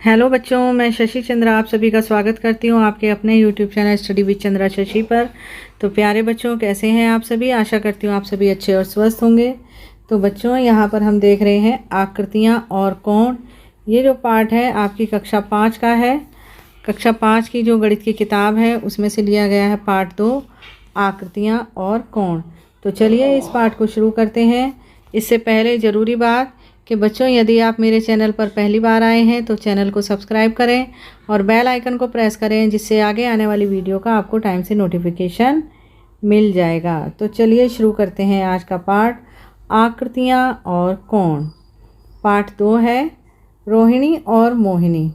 Hello बच्चों, मैं शशि चंद्रा आप सभी का स्वागत करती हूँ आपके अपने YouTube channel study with Chandra Shashi पर। तो प्यारे बच्चों, कैसे हैं आप सभी? आशा करती हूँ आप सभी अच्छे और स्वस्थ होंगे। तो बच्चों, यहाँ पर हम देख रहे हैं आकृतियाँ और कोण। ये जो पाठ है आपकी कक्षा 5 का है। कक्षा 5 की जो गणित की किताब है उसमें से लिया गया है पाठ 2, आकृतियाँ और कोण। तो चलिए इस पाठ को शुरू करते हैं। इससे पहले ज़रूरी बात कि बच्चों, यदि आप मेरे चैनल पर पहली बार आए हैं तो चैनल को सब्सक्राइब करें और बेल आइकन को प्रेस करें, जिससे आगे आने वाली वीडियो का आपको टाइम से नोटिफिकेशन मिल जाएगा। तो चलिए शुरू करते हैं आज का पाठ, आकृतियाँ और कोण। पाठ 2 है रोहिणी और मोहिनी।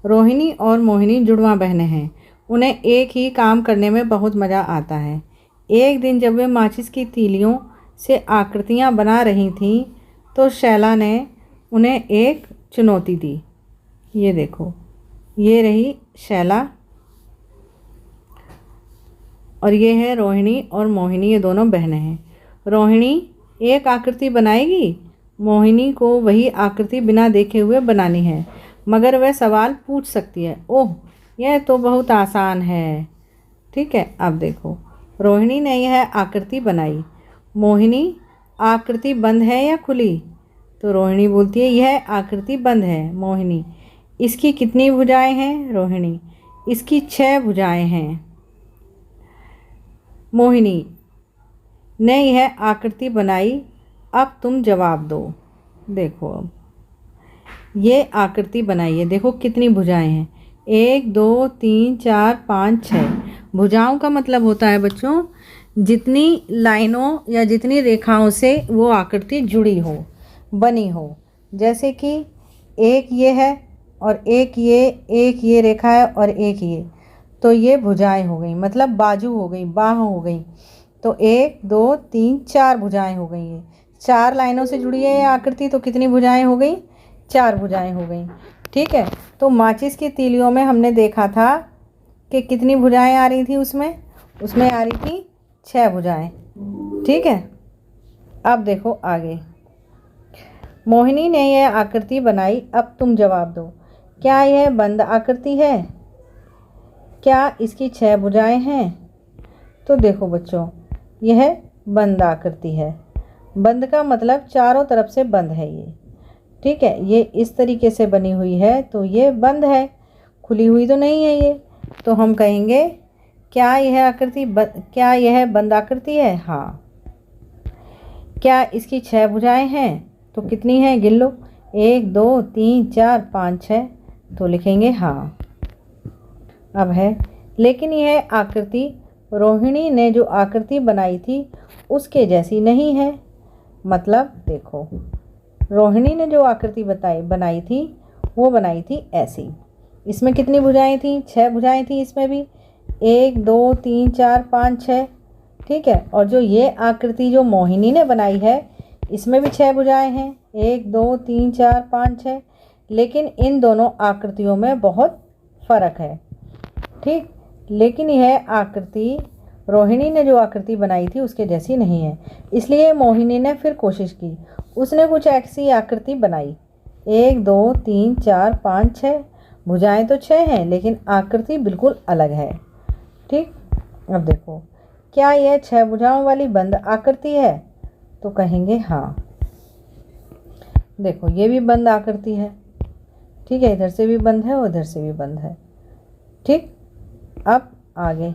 रोहिणी और मोहिनी जुड़वा बहनें हैं। उन्हें एक ही काम करने में बहुत मज़ा आता है। एक दिन जब वे माचिस की तीलियों से आकृतियाँ बना रही थीं तो शैला ने उन्हें एक चुनौती दी। ये देखो, ये रही शैला और ये है रोहिणी और मोहिनी, ये दोनों बहनें हैं। रोहिणी एक आकृति बनाएगी, मोहिनी को वही आकृति बिना देखे हुए बनानी है, मगर वह सवाल पूछ सकती है। ओह, यह तो बहुत आसान है। ठीक है, अब देखो, रोहिणी ने यह आकृति बनाई। मोहिनी, आकृति बंद है या खुली? तो रोहिणी बोलती है यह आकृति बंद है। मोहिनी, इसकी कितनी भुजाएं हैं? रोहिणी, इसकी 6 भुजाएं हैं। मोहिनी ने यह आकृति बनाई, अब तुम जवाब दो। देखो, अब ये आकृति बनाई है, देखो कितनी भुजाएं हैं, 1 2 3 4 5 6। भुजाओं का मतलब होता है बच्चों, जितनी लाइनों या जितनी रेखाओं से वो आकृति जुड़ी हो, बनी हो। जैसे कि एक ये है और एक ये रेखा है और एक ये, तो ये भुजाएं हो गई, मतलब बाजू हो गई, बाह हो गई। तो 1 2 3 4 भुजाएं हो गई है। 4 लाइनों से जुड़ी है ये आकृति, तो कितनी भुजाएं हो गई? 4 भुजाएं हो गई। ठीक है, तो माचिस की तीलियों में हमने देखा था कि कितनी भुजाएं आ रही थी, उसमें आ रही थी 6 भुजाएं। ठीक है, अब देखो आगे। मोहिनी ने यह आकृति बनाई, अब तुम जवाब दो। क्या यह बंद आकृति है? क्या इसकी 6 भुजाएं हैं? तो देखो बच्चों, यह बंद आकृति है। बंद का मतलब चारों तरफ से बंद है ये। ठीक है, ये इस तरीके से बनी हुई है, तो ये बंद है, खुली हुई तो नहीं है ये। तो हम कहेंगे क्या यह बंद आकृति है? हाँ। क्या इसकी 6 भुजाएं हैं? तो कितनी है, गिन लो, 1 2 3 4 5 6। तो लिखेंगे हाँ। अब है, लेकिन यह आकृति रोहिणी ने जो आकृति बनाई थी उसके जैसी नहीं है। मतलब देखो, रोहिणी ने जो आकृति बनाई थी वो बनाई थी ऐसी। इसमें कितनी भुजाएं थी? 6 भुजाएं थी इसमें भी, 1 2 3 4 5 6। ठीक है, और जो ये आकृति जो मोहिनी ने बनाई है इसमें भी 6 भुजाएं हैं, 1 2 3 4 5 6। लेकिन इन दोनों आकृतियों में बहुत फ़र्क है। ठीक, लेकिन यह आकृति रोहिणी ने जो आकृति बनाई थी उसके जैसी नहीं है। इसलिए मोहिनी ने फिर कोशिश की, उसने कुछ ऐसी आकृति बनाई। 1 2 3 4 5 6 भुजाएं तो 6 हैं, लेकिन आकृति बिल्कुल अलग है। ठीक, अब देखो, क्या यह 6 भुजाओं वाली बंद आकृति है? तो कहेंगे हाँ। देखो, ये भी बंद आकृति है। ठीक है, इधर से भी बंद है और इधर से भी बंद है। ठीक, अब आगे,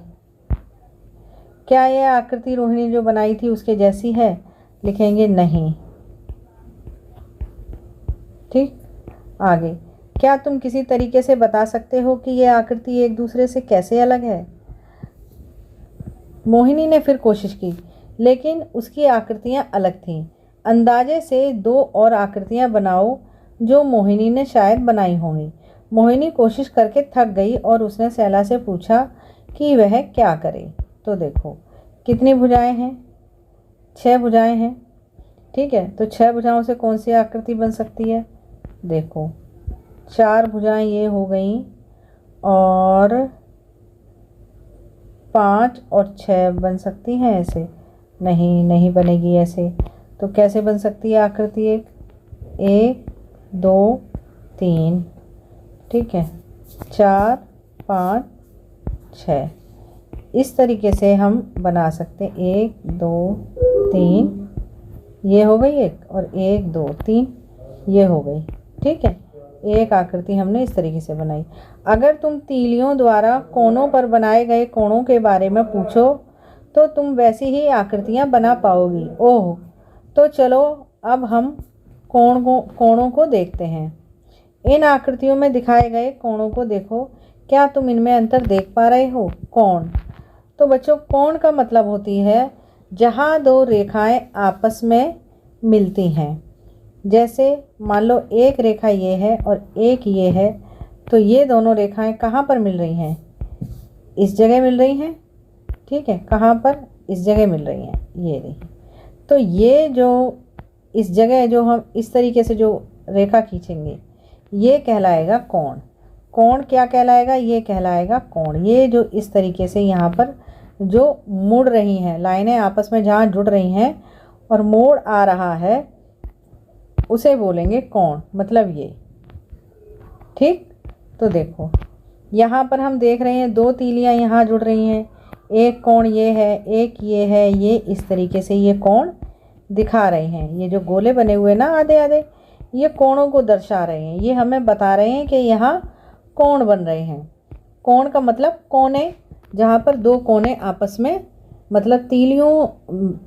क्या यह आकृति रोहिणी जो बनाई थी उसके जैसी है? लिखेंगे नहीं। ठीक, आगे, क्या तुम किसी तरीके से बता सकते हो कि यह आकृति एक दूसरे से कैसे अलग है? मोहिनी ने फिर कोशिश की, लेकिन उसकी आकृतियां अलग थीं। अंदाजे से 2 और आकृतियां बनाओ जो मोहिनी ने शायद बनाई होंगी। मोहिनी कोशिश करके थक गई और उसने शैला से पूछा कि वह क्या करे। तो देखो, कितनी भुजाएं हैं? 6 भुजाएं हैं। ठीक है, तो 6 भुजाओं से कौन सी आकृति बन सकती है? देखो, 4 भुजाएं ये हो गई और 5 और 6 बन सकती हैं ऐसे? नहीं बनेगी ऐसे। तो कैसे बन सकती है आकृति? 1 2 3। ठीक है, 4 5 6। इस तरीके से हम बना सकते हैं। 1 2 3, ये हो गई एक, और 1 2 3 ये हो गई। ठीक है, एक आकृति हमने इस तरीके से बनाई। अगर तुम तीलियों द्वारा कोनों पर बनाए गए कोणों के बारे में पूछो तो तुम वैसी ही आकृतियां बना पाओगी। ओह, तो चलो अब हम कोणों को देखते हैं। इन आकृतियों में दिखाए गए कोणों को देखो, क्या तुम इनमें अंतर देख पा रहे हो? कोण, तो बच्चों कोण का मतलब होती है जहाँ दो रेखाएं आपस में मिलती हैं। जैसे मान लो एक रेखा ये है और एक ये है, तो ये दोनों रेखाएं कहाँ पर मिल रही हैं? इस जगह मिल रही हैं। ठीक है, कहाँ पर? इस जगह मिल रही हैं, ये रही। तो ये जो इस जगह जो हम इस तरीके से जो रेखा खींचेंगे ये कहलाएगा कोण। कोण क्या कहलाएगा? ये कहलाएगा कोण। ये जो इस तरीके से यहाँ पर जो मुड़ रही हैं लाइनें आपस में जहाँ जुड़ रही हैं और मोड़ आ रहा है उसे बोलेंगे कोण, मतलब ये। ठीक, तो देखो यहाँ पर हम देख रहे हैं दो तीलियाँ यहाँ जुड़ रही हैं। एक कोण ये है, एक ये है, ये इस तरीके से ये कोण दिखा रहे हैं। ये जो गोले बने हुए ना आधे आधे, ये कोणों को दर्शा रहे हैं। ये हमें बता रहे हैं कि यहाँ कोण बन रहे हैं। कोण का मतलब कोने, जहाँ पर दो कोने आपस में, मतलब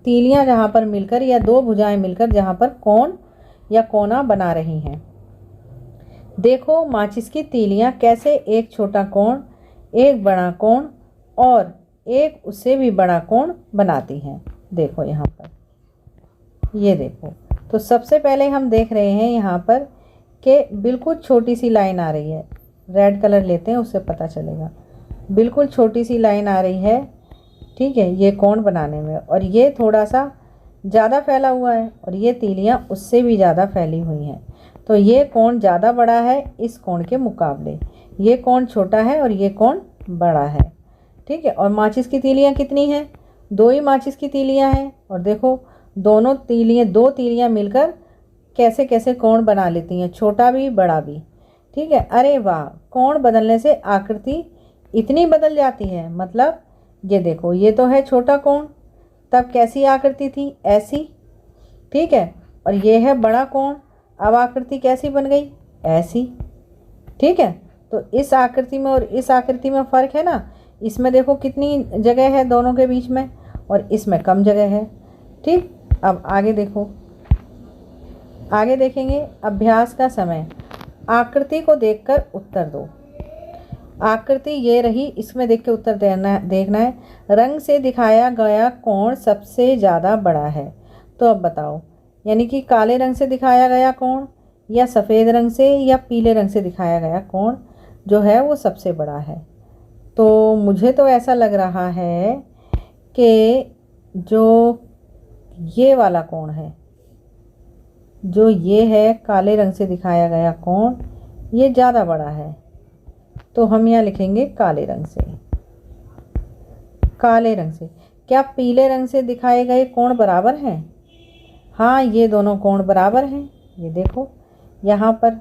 तीलियाँ जहाँ पर मिलकर या दो भुजाएं मिलकर जहाँ पर कोण या कोना बना रही हैं। देखो माचिस की तीलियाँ कैसे एक छोटा कोण, एक बड़ा कोण और एक उससे भी बड़ा कोण बनाती हैं। देखो यहाँ पर, ये देखो। तो सबसे पहले हम देख रहे हैं यहाँ पर कि बिल्कुल छोटी सी लाइन आ रही है। रेड कलर लेते हैं, उससे पता चलेगा। बिल्कुल छोटी सी लाइन आ रही है, ठीक है, ये कोण बनाने में। और ये थोड़ा सा ज़्यादा फैला हुआ है और ये तीलियाँ उससे भी ज़्यादा फैली हुई हैं। तो ये कोण ज़्यादा बड़ा है इस कोण के मुकाबले। ये कोण छोटा है और ये कोण बड़ा है। ठीक है, और माचिस की तीलियाँ कितनी हैं? 2 ही माचिस की तीलियाँ हैं। और देखो दो तीलियाँ मिलकर कैसे कैसे कोण बना लेती हैं, छोटा भी बड़ा भी। ठीक है, अरे वाह, कोण बदलने से आकृति इतनी बदल जाती है। मतलब ये देखो, ये तो है छोटा कोण, तब कैसी आकृति थी? ऐसी। ठीक है, और ये है बड़ा कोण, अब आकृति कैसी बन गई? ऐसी। ठीक है, तो इस आकृति में और इस आकृति में फ़र्क है ना। इसमें देखो कितनी जगह है दोनों के बीच में और इसमें कम जगह है। ठीक, अब आगे देखो, आगे देखेंगे। अभ्यास का समय। आकृति को देखकर उत्तर दो। आकृति ये रही, इसमें देख के उत्तर देखना है। रंग से दिखाया गया कोण सबसे ज़्यादा बड़ा है। तो अब बताओ, यानी कि काले रंग से दिखाया गया कोण या सफ़ेद रंग से या पीले रंग से दिखाया गया कोण जो है वो सबसे बड़ा है। तो मुझे तो ऐसा लग रहा है कि जो ये वाला कोण है, जो ये है काले रंग से दिखाया गया कोण, ये ज़्यादा बड़ा है। तो हम यहाँ लिखेंगे काले रंग से। काले रंग से। क्या पीले रंग से दिखाए गए कोण बराबर हैं? हाँ, ये दोनों कोण बराबर हैं। ये देखो यहाँ पर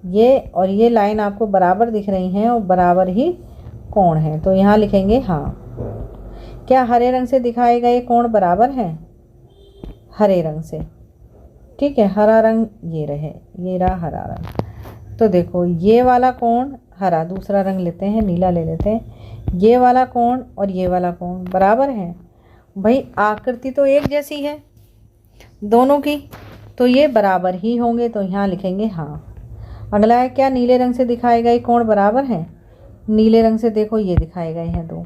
ये और ये लाइन आपको बराबर दिख रही हैं और बराबर ही कोण हैं। तो यहाँ लिखेंगे हाँ। क्या हरे रंग से दिखाए गए कोण बराबर हैं? हरे रंग से। ठीक है, हरा रंग ये रहे, ये रहा हरा रंग। तो देखो ये वाला कोण हरा, दूसरा रंग लेते हैं, नीला ले लेते हैं। ये वाला कोण और ये वाला कोण बराबर हैं। भाई आकृति तो एक जैसी है दोनों की, तो ये बराबर ही होंगे। तो यहाँ लिखेंगे हाँ। अगला है, क्या नीले रंग से दिखाए गए कोण बराबर हैं? नीले रंग से देखो ये दिखाए गए हैं दो,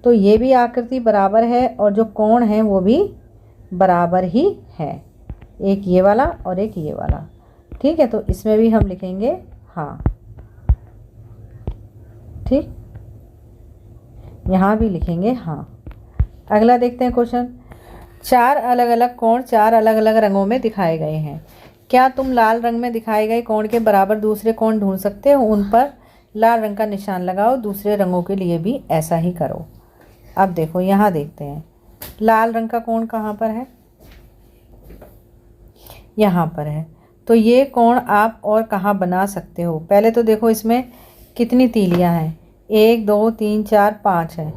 तो ये भी आकृति बराबर है और जो कोण है वो भी बराबर ही है, एक ये वाला और एक ये वाला। ठीक है, तो इसमें भी हम लिखेंगे हाँ। ठीक, यहाँ भी लिखेंगे हाँ। अगला देखते हैं क्वेश्चन। 4 अलग अलग कोण 4 अलग अलग रंगों में दिखाए गए हैं। क्या तुम लाल रंग में दिखाए गए कोण के बराबर दूसरे कोण ढूंढ सकते हो? उन पर लाल रंग का निशान लगाओ। दूसरे रंगों के लिए भी ऐसा ही करो। अब देखो यहाँ देखते हैं लाल रंग का कोण कहाँ पर है? यहाँ पर है। तो ये कोण आप और कहाँ बना सकते हो। पहले तो देखो इसमें कितनी तीलियां हैं, 1 2 3 4 5 है।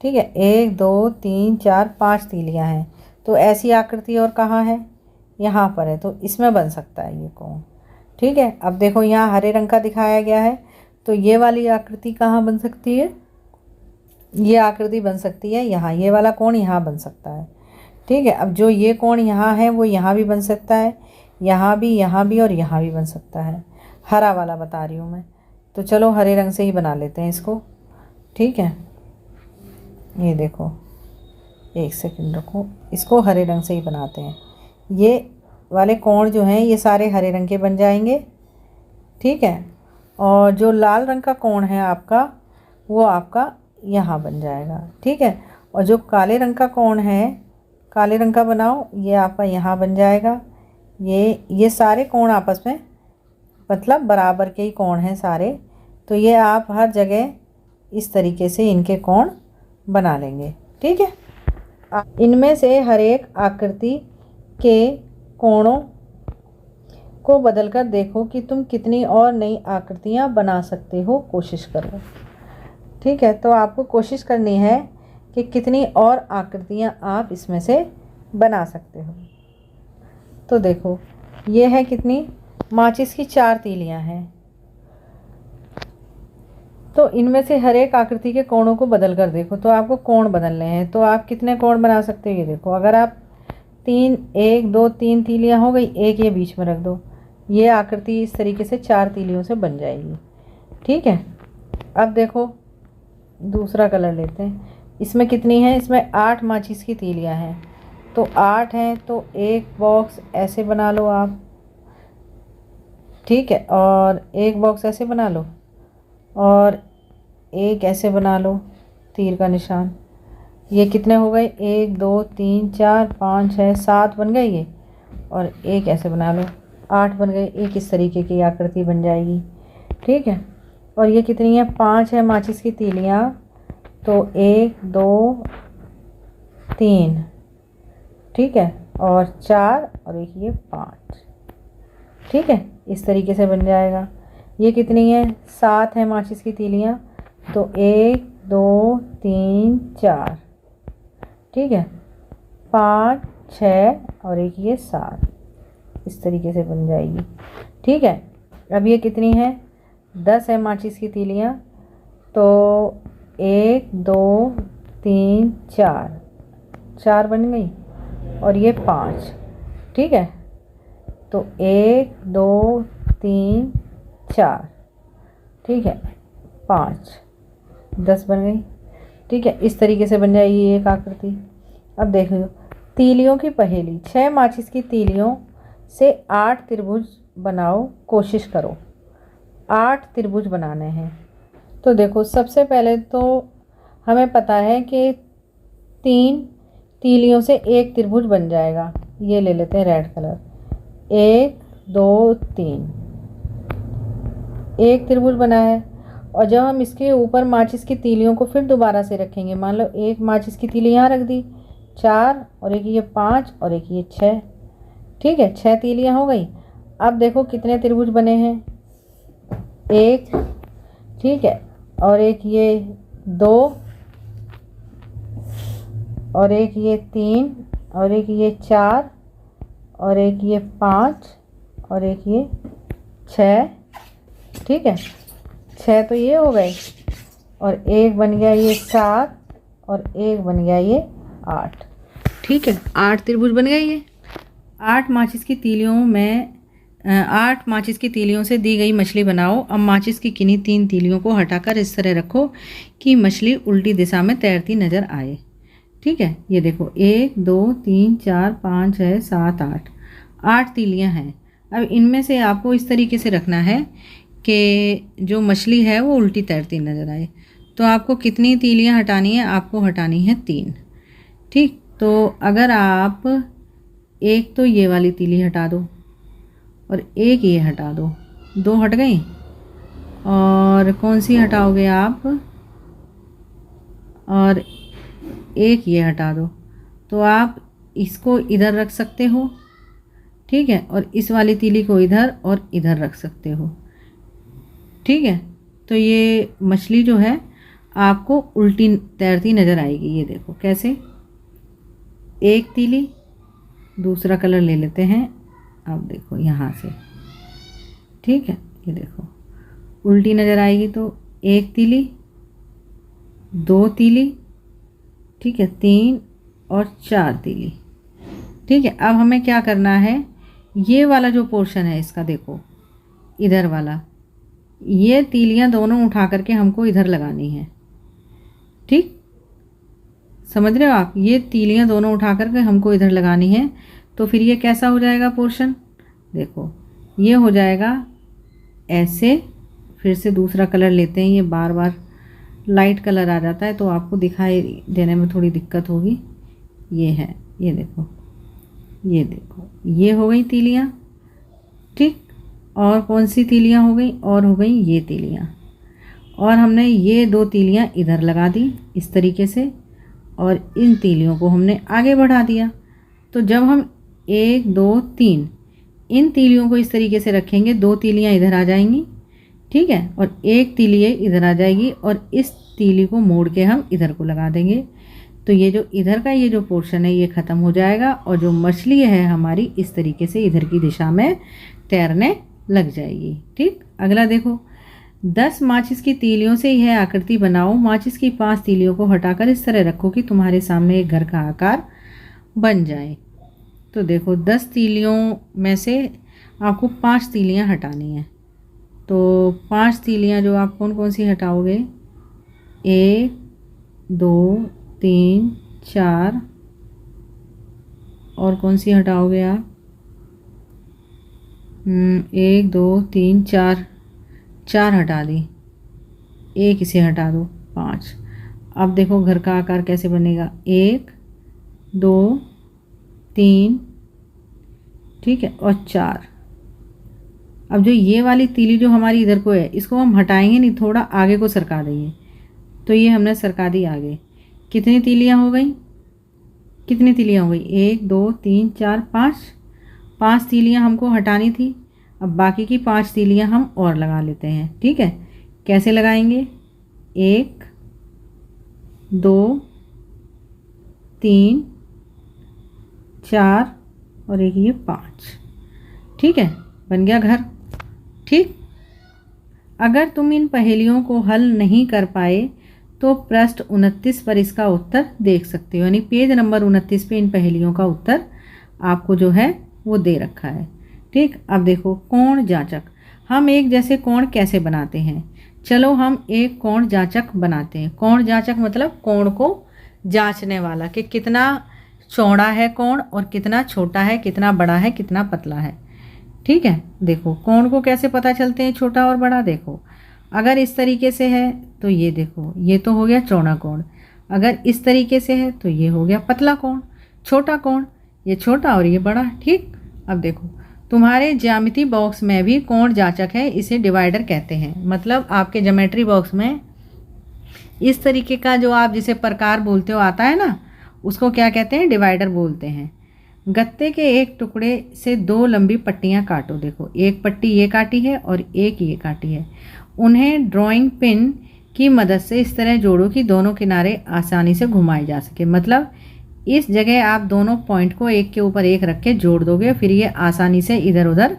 ठीक है, 1 2 3 4 5 तीलियां हैं। तो ऐसी आकृति और कहाँ है, यहाँ पर है, तो इसमें बन सकता है ये कोण। ठीक है, अब देखो यहाँ हरे रंग का दिखाया गया है, तो ये वाली आकृति कहाँ बन सकती है, ये आकृति बन सकती है यहाँ, ये वाला कोण यहाँ बन सकता है। ठीक है, अब जो ये कोण यहाँ है वो यहाँ भी बन सकता है, यहाँ भी और यहाँ भी बन सकता है। हरा वाला बता रही हूँ मैं, तो चलो हरे रंग से ही बना लेते हैं इसको। ठीक है, ये देखो, एक सेकंड रखो, इसको हरे रंग से ही बनाते हैं। ये वाले कोण जो हैं ये सारे हरे रंग के बन जाएंगे। ठीक है, और जो लाल रंग का कोण है आपका, वो आपका यहाँ बन जाएगा। ठीक है, और जो काले रंग का कोण है, काले रंग का बनाओ, ये आपका यहाँ बन जाएगा। ये सारे कोण आपस में मतलब बराबर के ही कोण हैं सारे, तो ये आप हर जगह इस तरीके से इनके कोण बना लेंगे। ठीक है, इनमें से हर एक आकृति के कोणों को बदलकर देखो कि तुम कितनी और नई आकृतियाँ बना सकते हो, कोशिश करो। ठीक है, तो आपको कोशिश करनी है कि कितनी और आकृतियाँ आप इसमें से बना सकते हो। तो देखो ये है कितनी, माचिस की 4 तीलियाँ हैं। तो इनमें से हर एक आकृति के कोणों को बदल कर देखो, तो आपको कोण बदलने हैं। तो आप कितने कोण बना सकते हो, ये देखो, अगर आप 1 2 3 तीलियाँ हो गई, एक ये बीच में रख दो, ये आकृति इस तरीके से 4 तीलियों से बन जाएगी। ठीक है, अब देखो दूसरा कलर लेते हैं। इसमें कितनी है, इसमें 8 माचिस की तीलियाँ हैं। तो 8 हैं, तो एक बॉक्स ऐसे बना लो आप। ठीक है, और एक बॉक्स ऐसे बना लो, और एक ऐसे बना लो तीर का निशान। ये कितने हो गए, 1 2 3 4 5 6 7 बन गए ये, और एक ऐसे बना लो, 8 बन गए। एक इस तरीके की आकृति बन जाएगी। ठीक है, और ये कितनी है, 5 है माचिस की तीलियाँ। तो 1 2 3, ठीक है, और 4 और एक ये 5। ठीक है, इस तरीके से बन जाएगा। ये कितनी है, 7 है माचिस की तीलियाँ। तो 1 2 3 4, ठीक है, 5 6 और एक ये 7, इस तरीके से बन जाएगी। ठीक है, अब ये कितनी है, 10 है माचिस की तीलियाँ। तो 1 2 3 4, 4 बन गई, और ये 5। ठीक है, तो 1 2 3 4, ठीक है, 5 10 बन गई। ठीक है, इस तरीके से बन जाएगी एक आकृति। अब देख लो तीलियों की पहेली, 6 माचिस की तीलियों से 8 त्रिभुज बनाओ, कोशिश करो। 8 त्रिभुज बनाने हैं। तो देखो सबसे पहले तो हमें पता है कि 3 तीलियों से एक त्रिभुज बन जाएगा। ये ले लेते हैं रेड कलर, 1 2 3, एक त्रिभुज बना है। और जब हम इसके ऊपर माचिस की तीलियों को फिर दोबारा से रखेंगे, मान लो एक माचिस की तीली यहाँ रख दी, 4 और एक ये 5 और एक ये 6। ठीक है, 6 तीलियाँ हो गई। अब देखो कितने त्रिभुज बने हैं, 1, ठीक है, और एक ये 2 और एक ये 3 और एक ये 4 और एक ये 5 और एक ये 6। ठीक है, 6 तो ये हो गए, और एक बन गया ये 7 और एक बन गया ये 8। ठीक है, 8 त्रिभुज बन गए ये। 8 माचिस की तीलियों में 8 माचिस की तीलियों से दी गई मछली बनाओ। अब माचिस की किन्हीं 3 तीलियों को हटाकर इस तरह रखो कि मछली उल्टी दिशा में तैरती नजर आए। ठीक है, ये देखो 1 2 3 4 5 6 7 8, 8 तीलियाँ हैं। अब इनमें से आपको इस तरीके से रखना है कि जो मछली है वो उल्टी तैरती नज़र आए। तो आपको कितनी तीलियाँ हटानी है, आपको हटानी है 3। ठीक, तो अगर आप एक तो ये वाली तीली हटा दो और एक ये हटा दो, 2 हट गई। और कौन सी हटाओगे आप, और एक ये हटा दो, तो आप इसको इधर रख सकते हो। ठीक है, और इस वाली तीली को इधर और इधर रख सकते हो। ठीक है, तो ये मछली जो है आपको उल्टी तैरती नज़र आएगी। ये देखो कैसे, एक तीली, दूसरा कलर ले लेते हैं। अब देखो यहाँ से, ठीक है, ये देखो उल्टी नज़र आएगी। तो एक तीली, दो तीली, ठीक है, तीन और चार तीली। ठीक है, अब हमें क्या करना है, ये वाला जो पोर्शन है इसका देखो, इधर वाला, ये तीलियां दोनों उठा करके हमको इधर लगानी है। ठीक, समझ रहे हो आप, ये तीलियां दोनों उठा करके हमको इधर लगानी है। तो फिर ये कैसा हो जाएगा पोर्शन, देखो ये हो जाएगा ऐसे। फिर से दूसरा कलर लेते हैं, ये बार बार लाइट कलर आ जाता है तो आपको दिखाई देने में थोड़ी दिक्कत होगी। ये है, ये देखो, ये देखो, ये हो गई तीलियां। ठीक, और कौन सी तीलियां हो गई, और हो गई ये तीलियां। और हमने ये दो तीलियां इधर लगा दी इस तरीके से, और इन तीलियों को हमने आगे बढ़ा दिया। तो जब हम 1 2 3 इन तीलियों को इस तरीके से रखेंगे, दो तीलियां इधर आ जाएंगी, ठीक है, और एक तीली इधर आ जाएगी, और इस तीली को मोड़ के हम इधर को लगा देंगे। तो ये जो इधर का ये जो पोर्शन है ये ख़त्म हो जाएगा, और जो मछली है हमारी इस तरीके से इधर की दिशा में तैरने लग जाएगी। ठीक, अगला देखो, 10 माचिस की तीलियों से यह आकृति बनाओ। माचिस की 5 तीलियों को हटाकर इस तरह रखो कि तुम्हारे सामने एक घर का आकार बन जाए। तो देखो 10 तीलियों में से आपको 5 तीलियां हटानी हैं। तो 5 तीलियां जो आप कौन कौन सी हटाओगे, 1 2 3 4, और कौन सी हटाओगे आप, 1 2 3 4, 4 हटा दी, एक इसे हटा दो, 5। अब देखो घर का आकार कैसे बनेगा, 1 2 3, ठीक है, और 4। अब जो ये वाली तीली जो हमारी इधर को है इसको हम हटाएंगे नहीं, थोड़ा आगे को सरका देंगे। तो ये हमने सरका दी आगे। कितनी तीलियां हो गई, कितनी तीलियां हो गई, 1 2 3 4 5। 5 तीलियां हमको हटानी थी। अब बाकी की 5 तीलियां हम और लगा लेते हैं। ठीक है, कैसे लगाएंगे, 1 2 3 4 और एक ये 5। ठीक है, बन गया घर। ठीक, अगर तुम इन पहेलियों को हल नहीं कर पाए तो पृष्ठ 29 पर इसका उत्तर देख सकते हो, यानी पेज नंबर 29 पे इन पहेलियों का उत्तर आपको जो है वो दे रखा है। ठीक, अब देखो कोण जांचक, हम एक जैसे कोण कैसे बनाते हैं। चलो हम एक कोण जांचक बनाते हैं। कोण जांचक मतलब कोण को जांचने वाला, कि कितना चौड़ा है कोण और कितना छोटा है, कितना बड़ा है, कितना पतला है। ठीक है, देखो कोण को कैसे पता चलते हैं छोटा और बड़ा। देखो अगर इस तरीके से है तो ये देखो, ये तो हो गया चौड़ा कोण। अगर इस तरीके से है तो ये हो गया पतला कोण, छोटा कोण, ये छोटा और ये बड़ा। ठीक, अब देखो तुम्हारे ज्यामिति बॉक्स में भी कोण जांचक है, इसे डिवाइडर कहते हैं। मतलब आपके ज्योमेट्री बॉक्स में इस तरीके का जो आप जिसे प्रकार बोलते हो आता है ना, उसको क्या कहते हैं, डिवाइडर बोलते हैं। गत्ते के एक टुकड़े से 2 लंबी पट्टियां काटो। देखो एक पट्टी ये काटी है और एक ये काटी है। उन्हें ड्राइंग पिन की मदद से इस तरह जोड़ो कि दोनों किनारे आसानी से घुमाए जा सके। मतलब इस जगह आप दोनों पॉइंट को एक के ऊपर एक रख के जोड़ दोगे, फिर ये आसानी से इधर उधर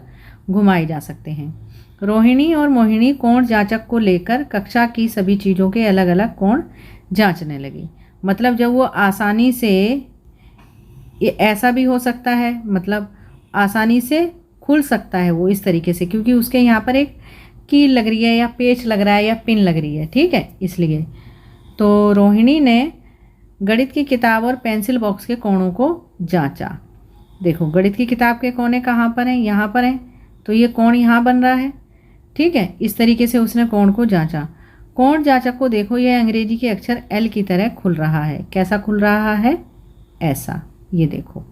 घुमाए जा सकते हैं। रोहिणी और मोहिनी कोण जांचक को लेकर कक्षा की सभी चीज़ों के अलग अलग कोण जांचने लगी। मतलब जब वो आसानी से, ये ऐसा भी हो सकता है, मतलब आसानी से खुल सकता है वो इस तरीके से, क्योंकि उसके यहाँ पर एक कील लग रही है या पेच लग रहा है या पिन लग रही है। ठीक है, इसलिए तो रोहिणी ने गणित की किताब और पेंसिल बॉक्स के कोणों को जांचा। देखो गणित की किताब के कोने कहाँ पर हैं, यहाँ पर हैं, तो ये कोण यहाँ बन रहा है। ठीक है, इस तरीके से उसने कोण को जांचा। कोण जांचक को देखो, यह अंग्रेजी के अक्षर एल की तरह खुल रहा है। कैसा खुल रहा है, ऐसा, ये देखो।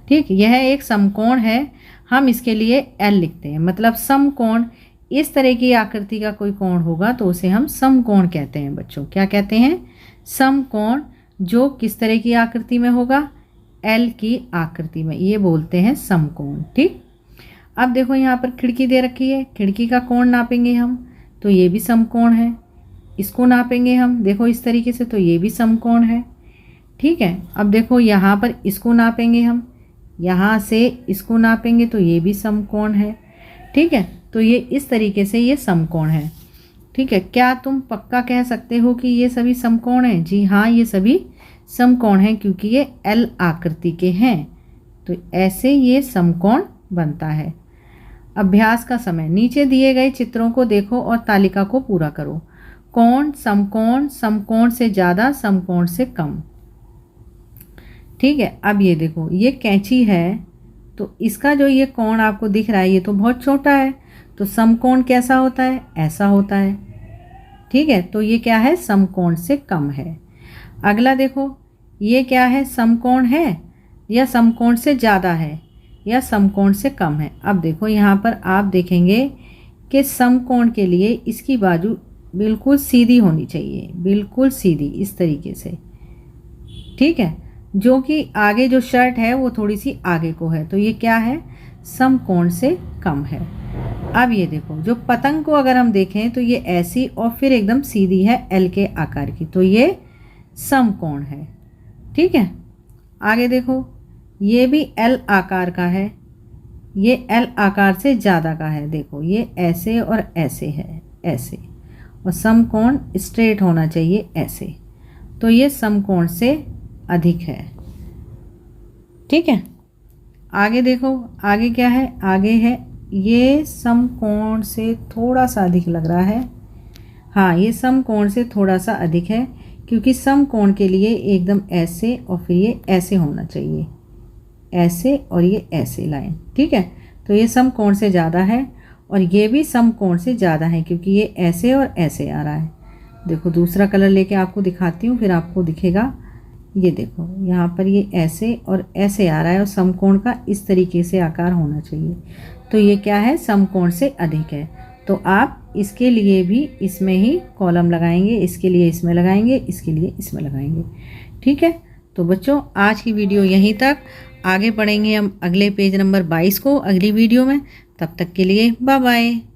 ठीक, यह एक समकोण है, हम इसके लिए एल लिखते हैं। मतलब समकोण, इस तरह की आकृति का कोई कोण होगा तो उसे हम समकोण कहते हैं बच्चों। क्या कहते हैं, समकोण। जो किस तरह की आकृति में होगा, एल की आकृति में, ये बोलते हैं समकोण। ठीक, अब देखो यहाँ पर खिड़की दे रखी है, खिड़की का कोण नापेंगे हम, तो ये भी समकोण है। इसको नापेंगे हम, देखो इस तरीके से, तो ये भी समकोण है। ठीक है, अब देखो यहाँ पर इसको नापेंगे हम, यहाँ से इसको नापेंगे तो ये भी समकोण है। ठीक है, तो ये इस तरीके से ये समकोण है। ठीक है, क्या तुम पक्का कह सकते हो कि ये सभी समकोण हैं? जी हाँ, ये सभी समकोण हैं क्योंकि ये एल आकृति के हैं, तो ऐसे ये समकोण बनता है। अभ्यास का समय, नीचे दिए गए चित्रों को देखो और तालिका को पूरा करो। कोण, समकोण, समकोण से ज़्यादा, समकोण से कम। ठीक है, अब ये देखो, ये कैंची है, तो इसका जो ये कोण आपको दिख रहा है ये तो बहुत छोटा है, तो समकोण कैसा होता है? ऐसा होता है। ठीक है, तो ये क्या है? समकोण से कम है। अगला देखो, ये क्या है? समकोण है या समकोण से ज़्यादा है या समकोण से कम है? अब देखो यहाँ पर आप देखेंगे कि समकोण के लिए इसकी बाजू बिल्कुल सीधी होनी चाहिए, बिल्कुल सीधी इस तरीके से। ठीक है, जो कि आगे जो शर्ट है वो थोड़ी सी आगे को है, तो ये क्या है? समकोण से कम है। अब ये देखो, जो पतंग को अगर हम देखें तो ये ऐसी और फिर एकदम सीधी है एल के आकार की, तो ये समकोण है। ठीक है, आगे देखो, ये भी एल आकार का है, ये एल आकार से ज़्यादा का है। देखो ये ऐसे और ऐसे है, ऐसे, और समकोण स्ट्रेट होना चाहिए ऐसे, तो ये समकोण से अधिक है। ठीक है, आगे देखो, आगे क्या है? आगे है, ये समकोण से थोड़ा सा अधिक लग रहा है। हाँ, ये समकोण से थोड़ा सा अधिक है क्योंकि समकोण के लिए एकदम ऐसे और फिर ये ऐसे होना चाहिए, ऐसे और ये ऐसे लाइन। ठीक है, तो ये समकोण से ज़्यादा है और ये भी समकोण से ज़्यादा है क्योंकि ये ऐसे और ऐसे आ रहा है। देखो दूसरा कलर लेके आपको दिखाती हूँ, फिर आपको दिखेगा। ये देखो यहाँ पर ये ऐसे और ऐसे आ रहा है और समकोण का इस तरीके से आकार होना चाहिए, तो ये क्या है? समकोण से अधिक है। तो आप इसके लिए भी इसमें ही कॉलम लगाएंगे, इसके लिए इसमें लगाएंगे, इसके लिए इसमें लगाएंगे। ठीक है, तो बच्चों आज की वीडियो यहीं तक, आगे पढ़ेंगे हम अगले पेज नंबर 22 को अगली वीडियो में। तब तक के लिए बाय बाय।